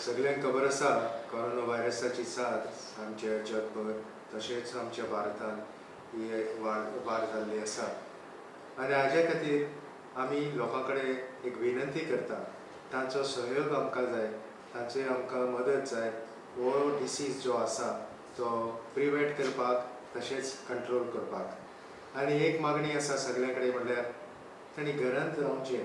सगळ्यांक खबर आसा कोरोना व्हायरसाची साथ आमच्या जगभर तशेंच आमच्या भारतांत ही वाड जाल्ली आसा आनी हाजे खातीर आमी लोकां कडेन एक विनंती करता तांचो सहयोग आमकां जाय, तांची आमकां मदत जाय हो डिसीज जो आसा तो प्रिवेंट करपाक तशेंच कंट्रोल करपाक। आनी एक मागणी आसा सगळ्यां कडेन म्हणल्यार तांणी घरांत रावचें।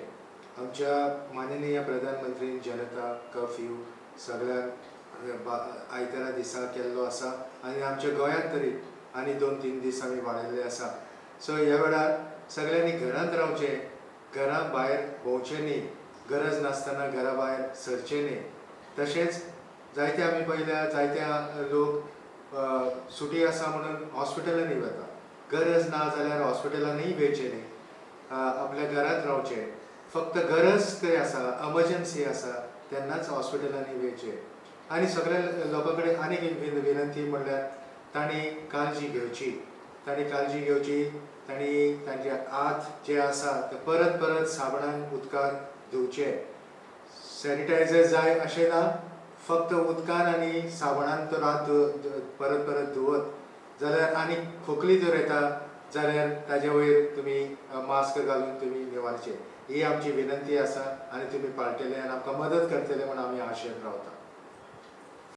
आमच्या माननीय प्रधानमंत्रीन जनता कर्फ्यू सगळ्यांक आयतारा दिसा केल्लो आसा आनी आमच्या गोंयांत तरी आनी 2-3 दीस आमी वाडयल्ले आसा। सो ह्या वेळार सगळ्यांनी घरांत रावचें, घरा भायर भोंवचें न्ही, गरज नासतना घरा भायर सरचें न्ही। तशेंच जायते आमी पळयल्या जायते लोक सुटी आसा म्हणून हॉस्पिटलांनी वता, गरज ना जाल्यार हॉस्पिटलांनीय वयचें न्ही, आपल्या घरांत रावचें। फक्त गरज खंय आसा, एमर्जन्सी आसा तेन्नाच हॉस्पिटलांनी वयचें। आनी सगळ्या लोकां कडेन आनीक एक विनंती म्हणल्यार तांणी काळजी घेवची, तांणी तांचे हात जे आसा ते परत परत साबणान उदकान धुवचे। सॅनिटायझर जाय अशें ना, फक्त उदकान आनी साबणान तर हात परत परत धुवत जाल्यार आनी खोकली जर येता जाल्यार ताजे वयर तुमी मास्क घालून तुमी निवारचें। ही आमची विनंती आसा आनी तुमी पाळटले आनी आमकां मदत करतले म्हूण आमी आशेन रावता।